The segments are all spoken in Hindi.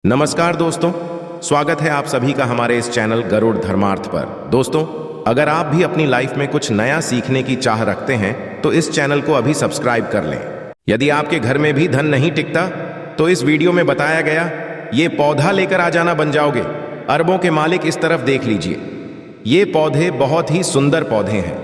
नमस्कार दोस्तों, स्वागत है आप सभी का हमारे इस चैनल गरुड़ धर्मार्थ पर। दोस्तों, अगर आप भी अपनी लाइफ में कुछ नया सीखने की चाह रखते हैं तो इस चैनल को अभी सब्सक्राइब कर लें। यदि आपके घर में भी धन नहीं टिकता तो इस वीडियो में बताया गया ये पौधा लेकर आ जाना बन जाओगे अरबों के मालिक। इस तरफ देख लीजिए, ये पौधे बहुत ही सुंदर पौधे हैं,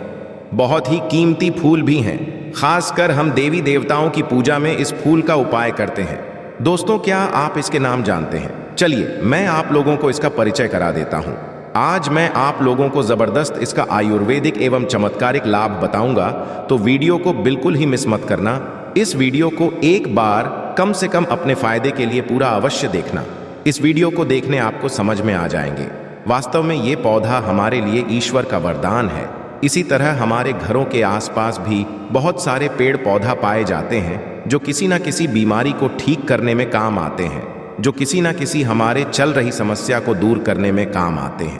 बहुत ही कीमती फूल भी हैं। खासकर हम देवी देवताओं की पूजा में इस फूल का उपाय करते हैं। दोस्तों, क्या आप इसके नाम जानते हैं? चलिए मैं आप लोगों को इसका परिचय करा देता हूं। आज मैं आप लोगों को जबरदस्त इसका आयुर्वेदिक एवं चमत्कारिक लाभ बताऊंगा, तो वीडियो को बिल्कुल ही मिस मत करना। इस वीडियो को एक बार कम से कम अपने फायदे के लिए पूरा अवश्य देखना। इस वीडियो को देखने आपको समझ में आ जाएंगे। वास्तव में ये पौधा हमारे लिए ईश्वर का वरदान है। इसी तरह हमारे घरों के आसपास भी बहुत सारे पेड़ पौधा पाए जाते हैं जो किसी न किसी बीमारी को ठीक करने में काम आते हैं, जो किसी न किसी हमारे चल रही समस्या को दूर करने में काम आते हैं।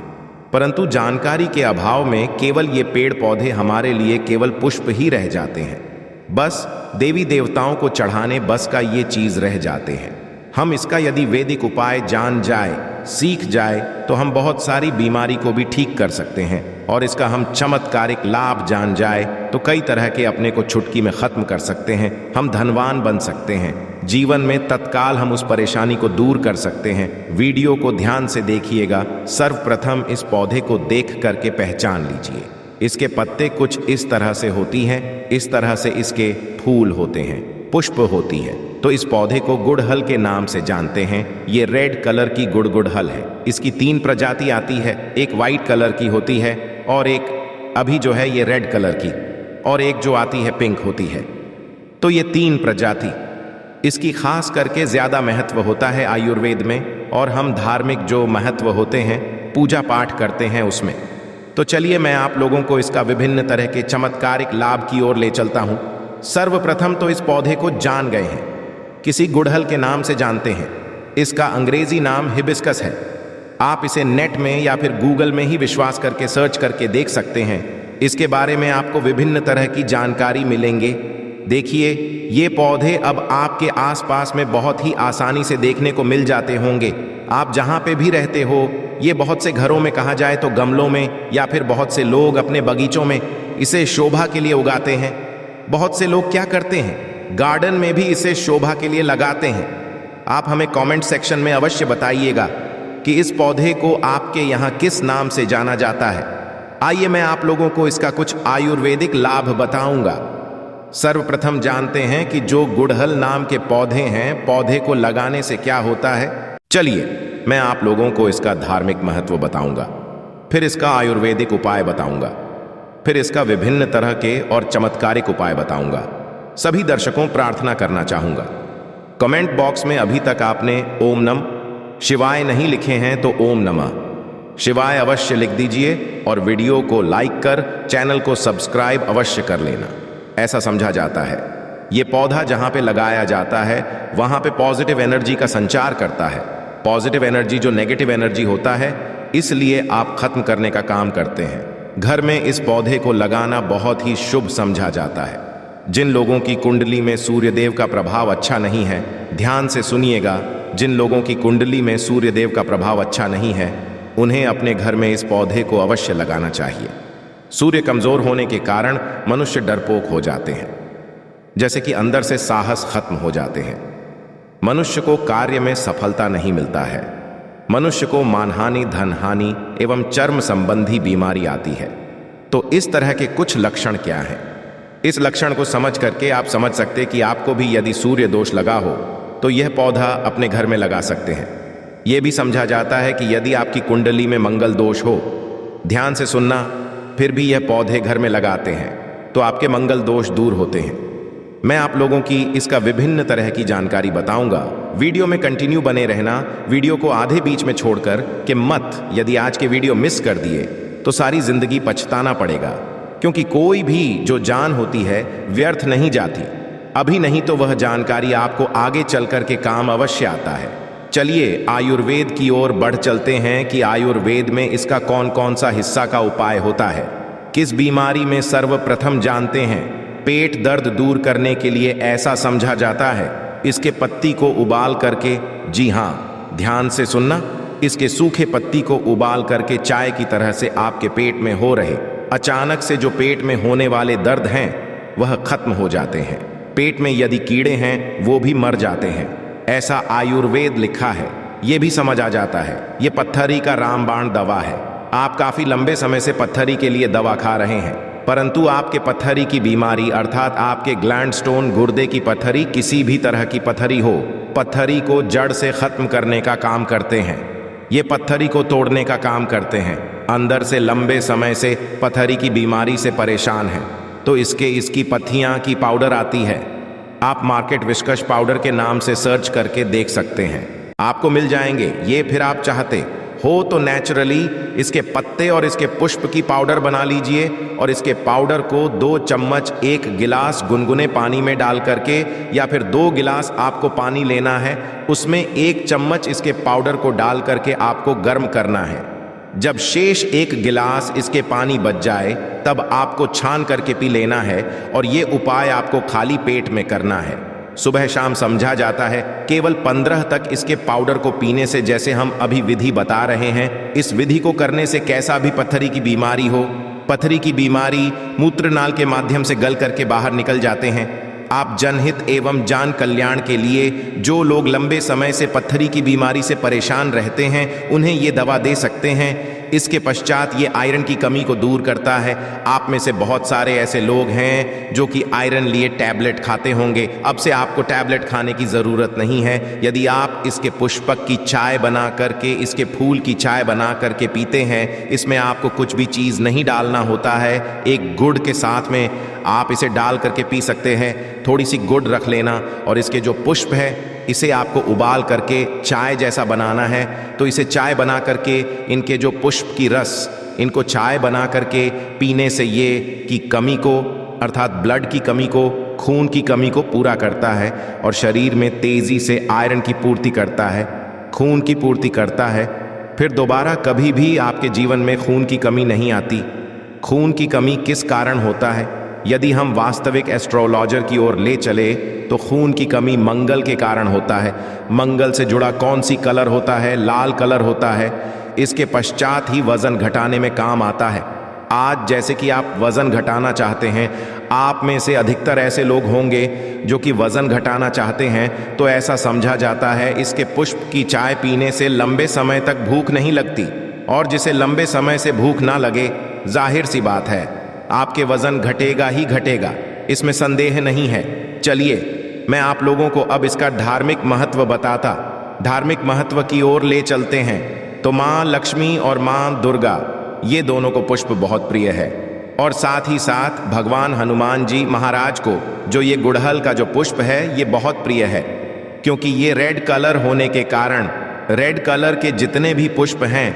परंतु जानकारी के अभाव में केवल ये पेड़ पौधे हमारे लिए केवल पुष्प ही रह जाते हैं। बस देवी देवताओं को चढ़ाने बस का ये चीज रह जाते हैं। हम इसका यदि वैदिक उपाय जान जाए, सीख जाए, तो हम बहुत सारी बीमारी को भी ठीक कर सकते हैं। और इसका हम चमत्कारिक लाभ जान जाए तो कई तरह के अपने को चुटकी में खत्म कर सकते हैं। हम धनवान बन सकते हैं। जीवन में तत्काल हम उस परेशानी को दूर कर सकते हैं। वीडियो को ध्यान से देखिएगा। सर्वप्रथम इस पौधे को देख करके पहचान लीजिए। इसके पत्ते कुछ इस तरह से होती हैं, इस तरह से इसके फूल होते हैं, पुष्प होती है। तो इस पौधे को गुड़हल के नाम से जानते हैं। ये रेड कलर की गुड़हल है। इसकी 3 प्रजाति आती है, एक वाइट कलर की होती है और एक अभी जो है ये रेड कलर की, और एक जो आती है पिंक होती है। तो ये 3 प्रजाति, इसकी खास करके ज्यादा महत्व होता है आयुर्वेद में, और हम धार्मिक जो महत्व होते हैं, पूजा पाठ करते हैं उसमें। तो चलिए मैं आप लोगों को इसका विभिन्न तरह के चमत्कारिक लाभ की ओर ले चलता हूं। सर्वप्रथम तो इस पौधे को जान गए हैं, किसी गुड़हल के नाम से जानते हैं। इसका अंग्रेजी नाम हिबिस्कस है। आप इसे नेट में या फिर गूगल में ही विश्वास करके सर्च करके देख सकते हैं। इसके बारे में आपको विभिन्न तरह की जानकारी मिलेंगे। देखिए, ये पौधे अब आपके आसपास में बहुत ही आसानी से देखने को मिल जाते होंगे। आप जहाँ पे भी रहते हो, ये बहुत से घरों में कहा जाए तो गमलों में, या फिर बहुत से लोग अपने बगीचों में इसे शोभा के लिए उगाते हैं। बहुत से लोग क्या करते हैं, गार्डन में भी इसे शोभा के लिए लगाते हैं। आप हमें कमेंट सेक्शन में अवश्य बताइएगा कि इस पौधे को आपके यहाँ किस नाम से जाना जाता है। आइए मैं आप लोगों को इसका कुछ आयुर्वेदिक लाभ बताऊंगा। सर्वप्रथम जानते हैं कि जो गुड़हल नाम के पौधे हैं, पौधे को लगाने से क्या होता है। चलिए मैं आप लोगों को इसका धार्मिक महत्व बताऊंगा, फिर इसका आयुर्वेदिक उपाय बताऊंगा, फिर इसका विभिन्न तरह के और चमत्कारिक उपाय बताऊंगा। सभी दर्शकों प्रार्थना करना चाहूंगा, कमेंट बॉक्स में अभी तक आपने ओम नम शिवाय नहीं लिखे हैं तो ओम नमः शिवाय अवश्य लिख दीजिए, और वीडियो को लाइक कर चैनल को सब्सक्राइब अवश्य कर लेना। ऐसा समझा जाता है ये पौधा जहां पे लगाया जाता है वहां पे पॉजिटिव एनर्जी का संचार करता है। पॉजिटिव एनर्जी जो नेगेटिव एनर्जी होता है, इसलिए आप खत्म करने का काम करते हैं। घर में इस पौधे को लगाना बहुत ही शुभ समझा जाता है। जिन लोगों की कुंडली में सूर्यदेव का प्रभाव अच्छा नहीं है, ध्यान से सुनिएगा, जिन लोगों की कुंडली में सूर्यदेव का प्रभाव अच्छा नहीं है, उन्हें अपने घर में इस पौधे को अवश्य लगाना चाहिए। सूर्य कमजोर होने के कारण मनुष्य डरपोक हो जाते हैं, जैसे कि अंदर से साहस खत्म हो जाते हैं। मनुष्य को कार्य में सफलता नहीं मिलता है। मनुष्य को मानहानि, धनहानि एवं चर्म संबंधी बीमारी आती है। तो इस तरह के कुछ लक्षण क्या हैं? इस लक्षण को समझ करके आप समझ सकते कि आपको भी यदि सूर्य दोष लगा हो तो यह पौधा अपने घर में लगा सकते हैं। यह भी समझा जाता है कि यदि आपकी कुंडली में मंगल दोष हो, ध्यान से सुनना, फिर भी यह पौधे घर में लगाते हैं तो आपके मंगल दोष दूर होते हैं। मैं आप लोगों की इसका विभिन्न तरह की जानकारी बताऊंगा। वीडियो में कंटिन्यू बने रहना, वीडियो को आधे बीच में छोड़कर कि मत। यदि आज के वीडियो मिस कर दिए तो सारी जिंदगी पछताना पड़ेगा, क्योंकि कोई भी जो जान होती है व्यर्थ नहीं जाती। अभी नहीं तो वह जानकारी आपको आगे चल कर के काम अवश्य आता है। चलिए आयुर्वेद की ओर बढ़ चलते हैं कि आयुर्वेद में इसका कौन कौन सा हिस्सा का उपाय होता है। किस बीमारी में सर्वप्रथम जानते हैं, पेट दर्द दूर करने के लिए ऐसा समझा जाता है इसके पत्ती को उबाल करके, जी हाँ, ध्यान से सुनना। इसके सूखे पत्ती को उबाल करके चाय की तरह से आपके पेट में हो रहे अचानक से जो पेट में होने वाले दर्द हैं वह खत्म हो जाते हैं। पेट में यदि कीड़े हैं वो भी मर जाते हैं, ऐसा आयुर्वेद लिखा है। ये भी समझ आ जाता है ये पत्थरी का रामबाण दवा है। आप काफी लंबे समय से पत्थरी के लिए दवा खा रहे हैं, परंतु आपके पत्थरी की बीमारी अर्थात आपके ग्लैंड स्टोन, गुर्दे की पत्थरी, किसी भी तरह की पत्थरी हो, पत्थरी को जड़ से खत्म करने का काम करते हैं। ये पत्थरी को तोड़ने का काम करते हैं। अंदर से लंबे समय से पत्थरी की बीमारी से परेशान हैं तो इसकी पत्तियां की पाउडर आती है। आप मार्केट विस्कस पाउडर के नाम से सर्च करके देख सकते हैं, आपको मिल जाएंगे ये। फिर आप चाहते हो तो नेचुरली इसके पत्ते और इसके पुष्प की पाउडर बना लीजिए और इसके पाउडर को 2 चम्मच 1 गिलास गुनगुने पानी में डाल करके, या फिर 2 गिलास आपको पानी लेना है, उसमें 1 चम्मच इसके पाउडर को डाल करके आपको गर्म करना है। जब शेष 1 गिलास इसके पानी बच जाए तब आपको छान करके पी लेना है और ये उपाय आपको खाली पेट में करना है। सुबह शाम समझा जाता है। केवल 15 तक इसके पाउडर को पीने से, जैसे हम अभी विधि बता रहे हैं, इस विधि को करने से कैसा भी पत्थरी की बीमारी हो, पत्थरी की बीमारी मूत्रनाल के माध्यम से गल करके बाहर निकल जाते हैं। आप जनहित एवं जान कल्याण के लिए जो लोग लंबे समय से पत्थरी की बीमारी से परेशान रहते हैं उन्हें ये दवा दे सकते हैं। इसके पश्चात ये आयरन की कमी को दूर करता है। आप में से बहुत सारे ऐसे लोग हैं जो कि आयरन लिए टैबलेट खाते होंगे। अब से आपको टैबलेट खाने की ज़रूरत नहीं है। यदि आप इसके पुष्पक की चाय बना करके, इसके फूल की चाय बना करके पीते हैं, इसमें आपको कुछ भी चीज़ नहीं डालना होता है। एक गुड़ के साथ में आप इसे डाल करके पी सकते हैं। थोड़ी सी गुड़ रख लेना और इसके जो पुष्प है इसे आपको उबाल करके चाय जैसा बनाना है। तो इसे चाय बना करके इनके जो पुष्प की रस, इनको चाय बना करके पीने से ये की कमी को अर्थात ब्लड की कमी को, खून की कमी को पूरा करता है और शरीर में तेज़ी से आयरन की पूर्ति करता है, खून की पूर्ति करता है। फिर दोबारा कभी भी आपके जीवन में खून की कमी नहीं आती। खून की कमी किस कारण होता है? यदि हम वास्तविक एस्ट्रोलॉजर की ओर ले चले तो खून की कमी मंगल के कारण होता है। मंगल से जुड़ा कौन सी कलर होता है? लाल कलर होता है। इसके पश्चात ही वजन घटाने में काम आता है। आज जैसे कि आप वजन घटाना चाहते हैं, आप में से अधिकतर ऐसे लोग होंगे जो कि वजन घटाना चाहते हैं, तो ऐसा समझा जाता है इसके पुष्प की चाय पीने से लंबे समय तक भूख नहीं लगती। और जिसे लंबे समय से भूख ना लगे, जाहिर सी बात है आपके वजन घटेगा ही घटेगा, इसमें संदेह नहीं है। चलिए मैं आप लोगों को अब इसका धार्मिक महत्व बताता, धार्मिक महत्व की ओर ले चलते हैं। तो माँ लक्ष्मी और माँ दुर्गा, ये दोनों को पुष्प बहुत प्रिय है। और साथ ही साथ भगवान हनुमान जी महाराज को जो ये गुड़हल का जो पुष्प है ये बहुत प्रिय है, क्योंकि ये रेड कलर होने के कारण रेड कलर के जितने भी पुष्प हैं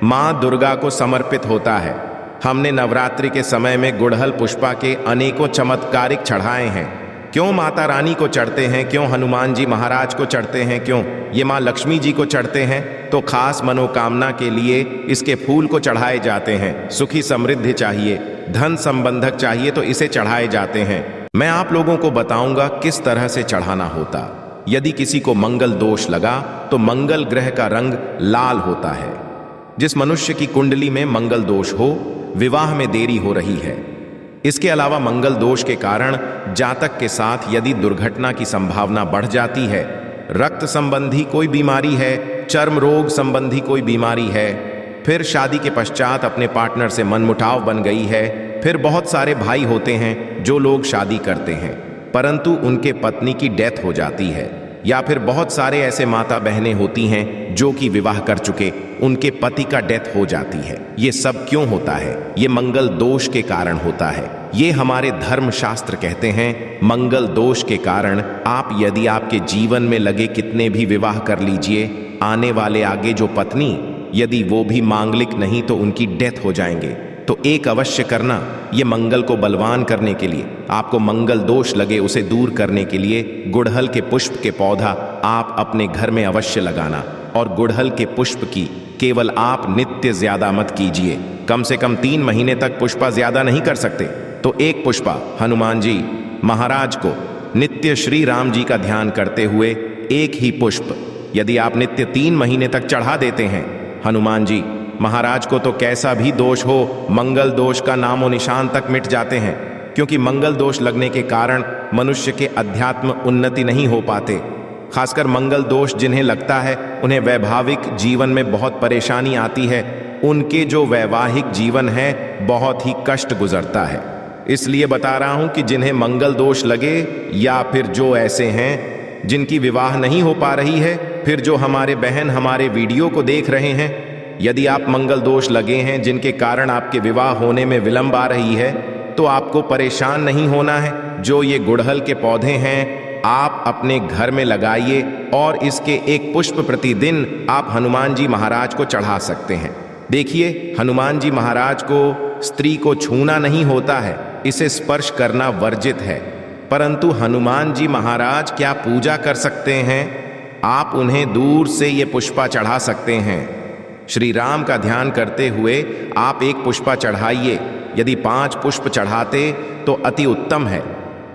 माँ दुर्गा को समर्पित होता है। हमने नवरात्रि के समय में गुड़हल पुष्पा के अनेकों चमत्कारिक चढ़ाए हैं। क्यों माता रानी को चढ़ते हैं, क्यों हनुमान जी महाराज को चढ़ते हैं, क्यों ये माँ लक्ष्मी जी को चढ़ते हैं? तो खास मनोकामना के लिए इसके फूल को चढ़ाए जाते हैं। सुखी समृद्धि चाहिए, धन संबंधक चाहिए तो इसे चढ़ाए जाते हैं। मैं आप लोगों को बताऊंगा किस तरह से चढ़ाना होता। यदि किसी को मंगल दोष लगा तो मंगल ग्रह का रंग लाल होता है। जिस मनुष्य की कुंडली में मंगल दोष हो, विवाह में देरी हो रही है। इसके अलावा मंगल दोष के कारण जातक के साथ यदि दुर्घटना की संभावना बढ़ जाती है, रक्त संबंधी कोई बीमारी है, चर्म रोग संबंधी कोई बीमारी है, फिर शादी के पश्चात अपने पार्टनर से मनमुटाव बन गई है, फिर बहुत सारे भाई होते हैं जो लोग शादी करते हैं परंतु उनके पत्नी की डेथ हो जाती है, या फिर बहुत सारे ऐसे माता बहनें होती हैं जो कि विवाह कर चुके, उनके पति का डेथ हो जाती है। ये सब क्यों होता है? ये मंगल दोष के कारण होता है। ये हमारे धर्म शास्त्र कहते हैं मंगल दोष के कारण आप यदि आपके जीवन में लगे कितने भी विवाह कर लीजिए, आने वाले आगे जो पत्नी यदि वो भी मांगलिक नहीं तो उनकी डेथ हो जाएंगे। तो एक अवश्य करना, ये मंगल को बलवान करने के लिए, आपको मंगल दोष लगे उसे दूर करने के लिए गुड़हल के पुष्प के पौधा आप अपने घर में अवश्य लगाना। और गुड़हल के पुष्प की केवल आप नित्य ज्यादा मत कीजिए, कम से कम 3 महीने तक पुष्पा ज्यादा नहीं कर सकते। तो एक पुष्पा हनुमान जी महाराज को नित्य श्री राम जी का ध्यान करते हुए एक ही पुष्प यदि आप नित्य 3 महीने तक चढ़ा देते हैं, हनुमान जी महाराज को तो कैसा भी दोष हो, मंगल दोष का नामो निशान तक मिट जाते हैं। क्योंकि मंगल दोष लगने के कारण मनुष्य के अध्यात्म उन्नति नहीं हो पाते। खासकर मंगल दोष जिन्हें लगता है उन्हें वैवाहिक जीवन में बहुत परेशानी आती है, उनके जो वैवाहिक जीवन है बहुत ही कष्ट गुजरता है। इसलिए बता रहा हूं कि जिन्हें मंगल दोष लगे या फिर जो ऐसे हैं जिनकी विवाह नहीं हो पा रही है, फिर जो हमारे बहन हमारे वीडियो को देख रहे हैं, यदि आप मंगल दोष लगे हैं जिनके कारण आपके विवाह होने में विलंब आ रही है, तो आपको परेशान नहीं होना है। जो ये गुड़हल के पौधे हैं आप अपने घर में लगाइए और इसके एक पुष्प प्रतिदिन आप हनुमान जी महाराज को चढ़ा सकते हैं। देखिए, हनुमान जी महाराज को स्त्री को छूना नहीं होता है, इसे स्पर्श करना वर्जित है, परंतु हनुमान जी महाराज क्या पूजा कर सकते हैं। आप उन्हें दूर से ये पुष्पा चढ़ा सकते हैं। श्री राम का ध्यान करते हुए आप एक पुष्पा चढ़ाइए। यदि 5 पुष्प चढ़ाते तो अति उत्तम है,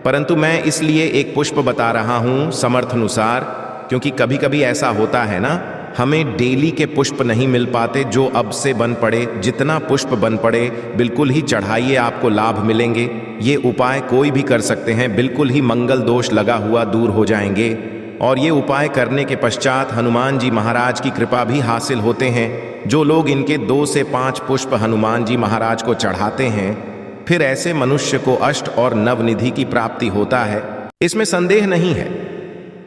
परंतु मैं इसलिए एक पुष्प बता रहा हूं समर्थ अनुसार, क्योंकि कभी कभी ऐसा होता है ना, हमें डेली के पुष्प नहीं मिल पाते जो अब से बन पड़े। जितना पुष्प बन पड़े बिल्कुल ही चढ़ाइए, आपको लाभ मिलेंगे। ये उपाय कोई भी कर सकते हैं, बिल्कुल ही मंगल दोष लगा हुआ दूर हो जाएंगे। और ये उपाय करने के पश्चात हनुमान जी महाराज की कृपा भी हासिल होते हैं। जो लोग इनके 2 से 5 पुष्प हनुमान जी महाराज को चढ़ाते हैं, फिर ऐसे मनुष्य को अष्ट और नवनिधि की प्राप्ति होता है, इसमें संदेह नहीं है।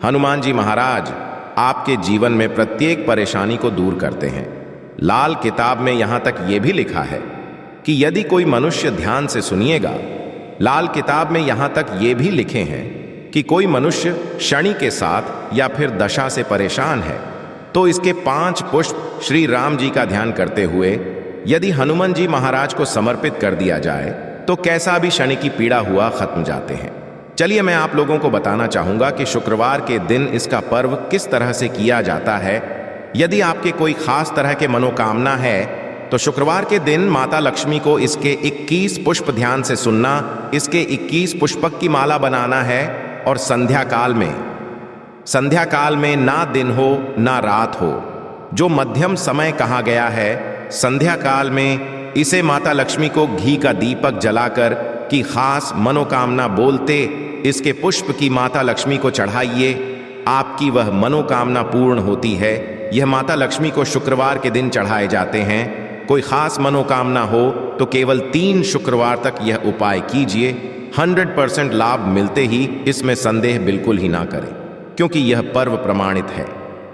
हनुमान जी महाराज आपके जीवन में प्रत्येक परेशानी को दूर करते हैं। लाल किताब में यहां तक यह भी लिखा है कि यदि कोई मनुष्य ध्यान से सुनिएगा, लाल किताब में यहां तक ये भी लिखे हैं कि कोई मनुष्य शनि के साथ या फिर दशा से परेशान है, तो इसके 5 पुष्प श्री राम जी का ध्यान करते हुए यदि हनुमान जी महाराज को समर्पित कर दिया जाए तो कैसा भी शनि की पीड़ा हुआ खत्म जाते हैं। चलिए मैं आप लोगों को बताना चाहूंगा कि शुक्रवार के दिन इसका पर्व किस तरह से किया जाता है। यदि आपके कोई खास तरह के मनोकामना है तो शुक्रवार के दिन माता लक्ष्मी को इसके 21 पुष्प ध्यान से सुनना, इसके 21 पुष्पक की माला बनाना है और संध्या काल में ना दिन हो ना रात हो, जो मध्यम समय कहा गया है, संध्या काल में इसे माता लक्ष्मी को घी का दीपक जलाकर की खास मनोकामना बोलते इसके पुष्प की माता लक्ष्मी को चढ़ाइए। आपकी वह मनोकामना पूर्ण होती है। यह माता लक्ष्मी को शुक्रवार के दिन चढ़ाए जाते हैं। कोई खास मनोकामना हो तो केवल 3 शुक्रवार तक यह उपाय कीजिए। 100% लाभ मिलते ही इसमें संदेह बिल्कुल ही ना करें, क्योंकि यह पर्व प्रमाणित है।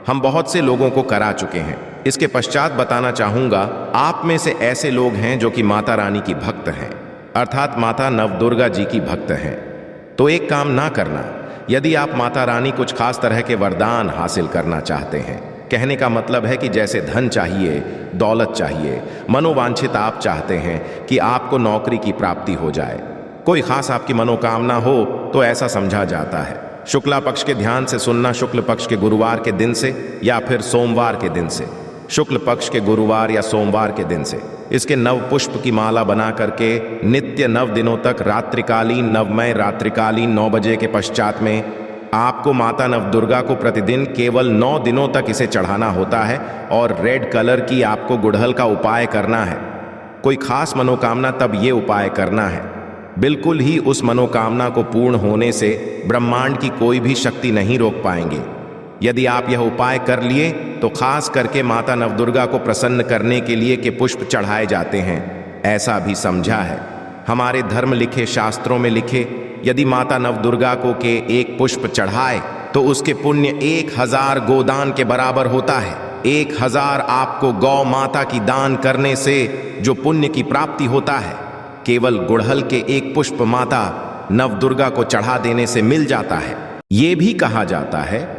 हम बहुत से लोगों को करा चुके हैं। इसके पश्चात बताना चाहूंगा, आप में से ऐसे लोग हैं जो कि माता रानी की भक्त हैं, अर्थात माता नवदुर्गा जी की भक्त हैं। तो एक काम ना करना, यदि आप माता रानी कुछ खास तरह के वरदान हासिल करना चाहते हैं, कहने का मतलब है कि जैसे धन चाहिए, दौलत चाहिए, मनोवांछित आप चाहते हैं कि आपको नौकरी की प्राप्ति हो जाए, कोई खास आपकी मनोकामना हो, तो ऐसा समझा जाता है शुक्ला पक्ष के ध्यान से सुनना, शुक्ल पक्ष के गुरुवार के दिन से या फिर सोमवार के दिन से, शुक्ल पक्ष के गुरुवार या सोमवार के दिन से इसके 9 पुष्प की माला बना करके नित्य 9 दिनों तक रात्रिकालीन, नवमय रात्रिकालीन 9 बजे के पश्चात में आपको माता नवदुर्गा को प्रतिदिन केवल 9 दिनों तक इसे चढ़ाना होता है। और रेड कलर की आपको गुड़हल का उपाय करना है। कोई खास मनोकामना तब ये उपाय करना है। बिल्कुल ही उस मनोकामना को पूर्ण होने से ब्रह्मांड की कोई भी शक्ति नहीं रोक पाएंगे। यदि आप यह उपाय कर लिए तो खास करके माता नवदुर्गा को प्रसन्न करने के लिए के पुष्प चढ़ाए जाते हैं। ऐसा भी समझा है, हमारे धर्म लिखे शास्त्रों में लिखे, यदि माता नवदुर्गा को के 1 पुष्प चढ़ाए तो उसके पुण्य 1000 गोदान के बराबर होता है। 1000 आपको गौ माता की दान करने से जो पुण्य की प्राप्ति होता है, केवल गुड़हल के 1 पुष्प माता नवदुर्गा को चढ़ा देने से मिल जाता है। ये भी कहा जाता है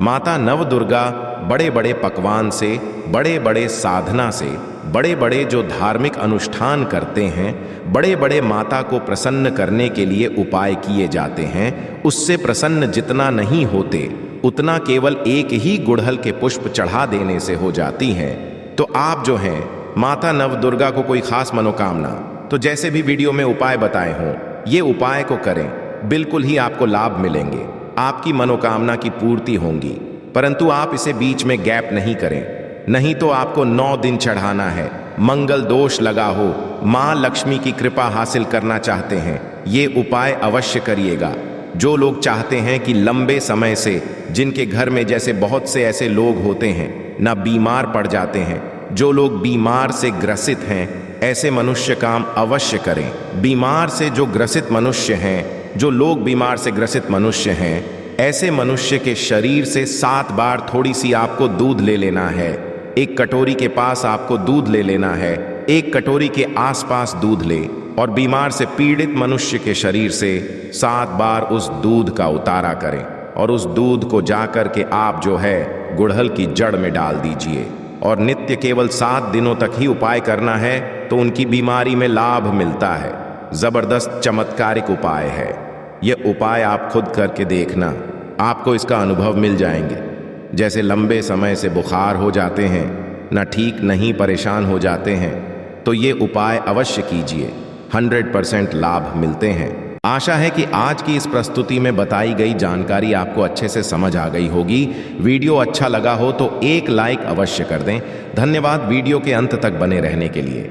माता नवदुर्गा बड़े बड़े पकवान से, बड़े बड़े साधना से, बड़े बड़े जो धार्मिक अनुष्ठान करते हैं, बड़े बड़े माता को प्रसन्न करने के लिए उपाय किए जाते हैं, उससे प्रसन्न जितना नहीं होते उतना केवल 1 ही गुड़हल के पुष्प चढ़ा देने से हो जाती है। तो आप जो हैं माता नवदुर्गा को कोई खास मनोकामना, तो जैसे भी वीडियो में उपाय बताए हों, ये उपाय को करें, बिल्कुल ही आपको लाभ मिलेंगे, आपकी मनोकामना की पूर्ति होंगी। परंतु आप इसे बीच में गैप नहीं करें, नहीं तो आपको 9 दिन चढ़ाना है। मंगल दोष लगा हो, मां लक्ष्मी की कृपा हासिल करना चाहते हैं, ये उपाय अवश्य करिएगा। जो लोग चाहते हैं कि लंबे समय से, जिनके घर में जैसे बहुत से ऐसे लोग होते हैं ना बीमार पड़ जाते हैं, जो लोग बीमार से ग्रसित हैं, ऐसे मनुष्य काम अवश्य करें। बीमार से जो ग्रसित मनुष्य हैं, जो लोग बीमार से ग्रसित मनुष्य हैं, ऐसे मनुष्य के शरीर से 7 बार थोड़ी सी आपको दूध ले लेना है। एक कटोरी के पास आपको दूध ले लेना है, एक कटोरी के आसपास दूध ले और बीमार से पीड़ित मनुष्य के शरीर से 7 बार उस दूध का उतारा करें और उस दूध को जाकर के आप जो है गुड़हल की जड़ में डाल दीजिए और नित्य केवल 7 दिनों तक ही उपाय करना है, तो उनकी बीमारी में लाभ मिलता है। जबरदस्त चमत्कारिक उपाय है। यह उपाय आप खुद करके देखना, आपको इसका अनुभव मिल जाएंगे। जैसे लंबे समय से बुखार हो जाते हैं, ना ठीक नहीं, परेशान हो जाते हैं, तो ये उपाय अवश्य कीजिए, 100% लाभ मिलते हैं। आशा है कि आज की इस प्रस्तुति में बताई गई जानकारी आपको अच्छे से समझ आ गई होगी। वीडियो अच्छा लगा हो तो एक लाइक अवश्य कर दें। धन्यवाद वीडियो के अंत तक बने रहने के लिए।